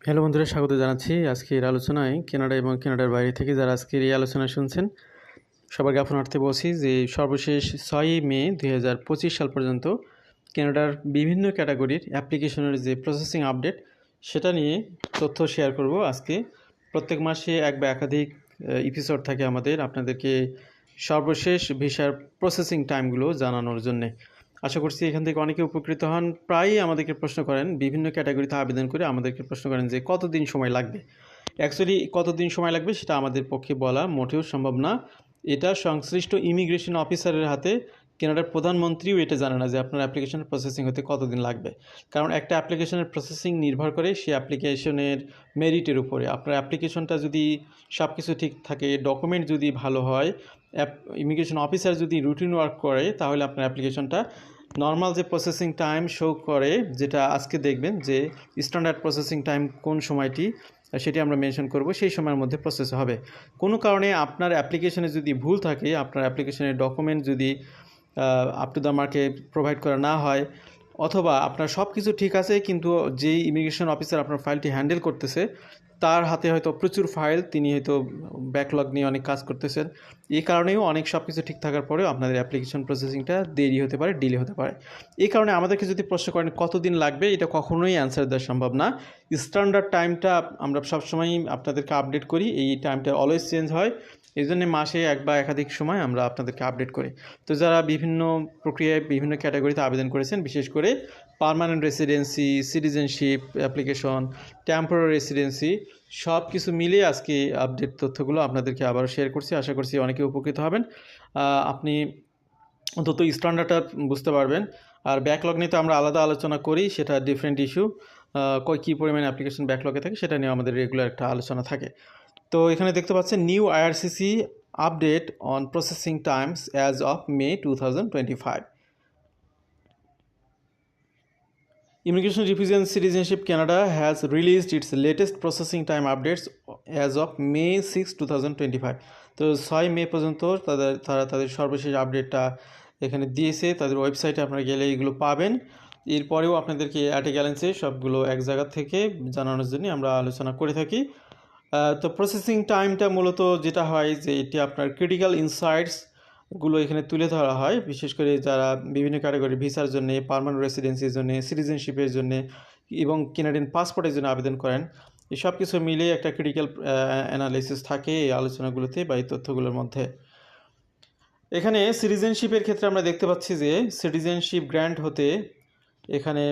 Hello বন্ধুরা, স্বাগত জানাচ্ছি আজকের আলোচনায়। কানাডা এবং কানাডার বাইরে থেকে যারা আজকের এই আলোচনা শুনছেন সবার জ্ঞাপনার্থে বলছি যে সর্বশেষ 6 মে 2025 সাল পর্যন্ত কানাডার বিভিন্ন ক্যাটাগরির অ্যাপ্লিকেশনের যে প্রসেসিং আপডেট সেটা নিয়ে তথ্য শেয়ার করব আজকে। প্রত্যেক মাসে এক বা একাধিক এপিসোড থাকে আমাদের আপনাদেরকে সর্বশেষ ভিসার প্রসেসিং টাইমগুলো জানানোর জন্যে। আশা করছি এখান থেকে অনেকে উপকৃত হন। প্রায়ই আমাদেরকে প্রশ্ন করেন, বিভিন্ন ক্যাটাগরিতে আবেদন করে আমাদেরকে প্রশ্ন করেন যে কতদিন সময় লাগবে। অ্যাকচুয়ালি কতদিন সময় লাগবে সেটা আমাদের পক্ষে বলা মোটেও সম্ভব না। এটা সংশ্লিষ্ট ইমিগ্রেশন অফিসারের হাতে। কানাডার প্রধানমন্ত্রীও এটা জানে না যে আপনার অ্যাপ্লিকেশনের প্রসেসিং হতে কতদিন লাগবে, কারণ একটা অ্যাপ্লিকেশনের প্রসেসিং নির্ভর করে সেই অ্যাপ্লিকেশনের মেরিটের উপরে। আপনার অ্যাপ্লিকেশনটা যদি সব কিছু ঠিক থাকে, ডকুমেন্ট যদি ভালো হয়, ইমিগ্রেশন অফিসার যদি রুটিন ওয়ার্ক করে, তাহলে আপনার অ্যাপ্লিকেশনটা নর্মাল যে প্রসেসিং টাইম শো করে, যেটা আজকে দেখবেন যে স্ট্যান্ডার্ড প্রসেসিং টাইম কোন সময়টি সেটি আমরা মেনশন করব, সেই সময়ের মধ্যে প্রসেস হবে। কোনো কারণে আপনার অ্যাপ্লিকেশনে যদি ভুল থাকে, আপনার অ্যাপ্লিকেশনের ডকুমেন্ট যদি আপ টু দ্য মার্কে প্রোভাইড করা না হয়, অথবা আপনার সব কিছু ঠিক আছে কিন্তু যেই ইমিগ্রেশন অফিসার আপনার ফাইলটি হ্যান্ডেল করতেছে তার হাতে হয়তো প্রচুর ফাইল, তিনি হয়তো ব্যাকলগ নিয়ে অনেক কাজ করতেছেন, এই কারণেও অনেক সব কিছু ঠিক থাকার পরেও আপনাদের অ্যাপ্লিকেশন প্রসেসিংটা দেরি হতে পারে, ডিলে হতে পারে। এই কারণে আমাদেরকে যদি প্রশ্ন করেন কতদিন লাগবে, এটা কখনোই অ্যান্সার দেওয়া সম্ভব না। স্ট্যান্ডার্ড টাইমটা আমরা সবসময়ই আপনাদেরকে আপডেট করি, এই টাইমটা অলওয়েজ চেঞ্জ হয়। এই জন্যে মাসে এক বা একাধিক সময় আমরা আপনাদেরকে আপডেট করি। তো যারা বিভিন্ন প্রক্রিয়ায় বিভিন্ন ক্যাটাগরিতে আবেদন করেছেন, বিশেষ করে permanent residency, citizenship application, temporary residency, সব কিছু মিলিয়ে আজকে আপডেট তথ্যগুলো আপনাদেরকে আবারও শেয়ার করছি। আশা করছি অনেকে উপকৃত হবেন। আপনি অন্তত স্ট্যান্ডার্ডটা বুঝতে পারবেন। আর ব্যাকলগ নিয়ে তো আমরা আলাদা আলোচনা করি, সেটা ডিফারেন্ট ইস্যু। কী পরিমাণে অ্যাপ্লিকেশন ব্যাকলগে থাকে সেটা নিয়ে আমাদের রেগুলার একটা আলোচনা থাকে। তো এখানে দেখতে পাচ্ছেন new IRCC update on processing Times as of May 2025। Immigration, Refugee and Citizenship Canada has released its latest processing time updates as of May 6, 2025. তো 6 মে পর্যন্ত তারা তাদের সর্বশেষ আপডেটটা এখানে দিয়েছে। তাদের ওয়েবসাইটে আপনারা গেলে এগুলো পাবেন। এরপরেও আপনাদেরকে অ্যাট এ গ্যালেন্সে সবগুলো এক জায়গা থেকে জানানোর জন্য আমরা আলোচনা করে থাকি। তো প্রসেসিং টাইমটা মূলত যেটা হয় যে এটি আপনার ক্রিটিক্যাল ইনসাইটসগুলো এখানে তুলে ধরা হয়, বিশেষ করে যারা বিভিন্ন ক্যাটাগরি ভিসার জন্য, পার্মানেন্ট রেসিডেন্সির জন্য, সিটিজেনশিপের জন্য এবং কানাডিয়ান পাসপোর্টের জন্য আবেদন করেন। এই সব কিছু মিলিয়ে একটা ক্রিটিক্যাল অ্যানালাইসিস থাকে এই আলোচনাগুলোতে বা এই তথ্যগুলোর মধ্যে। এখানে সিটিজেনশিপের ক্ষেত্রে আমরা দেখতে পাচ্ছি যে সিটিজেনশিপ গ্র্যান্ট হতে এখানে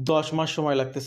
10 মাস সময় লাগতেছে।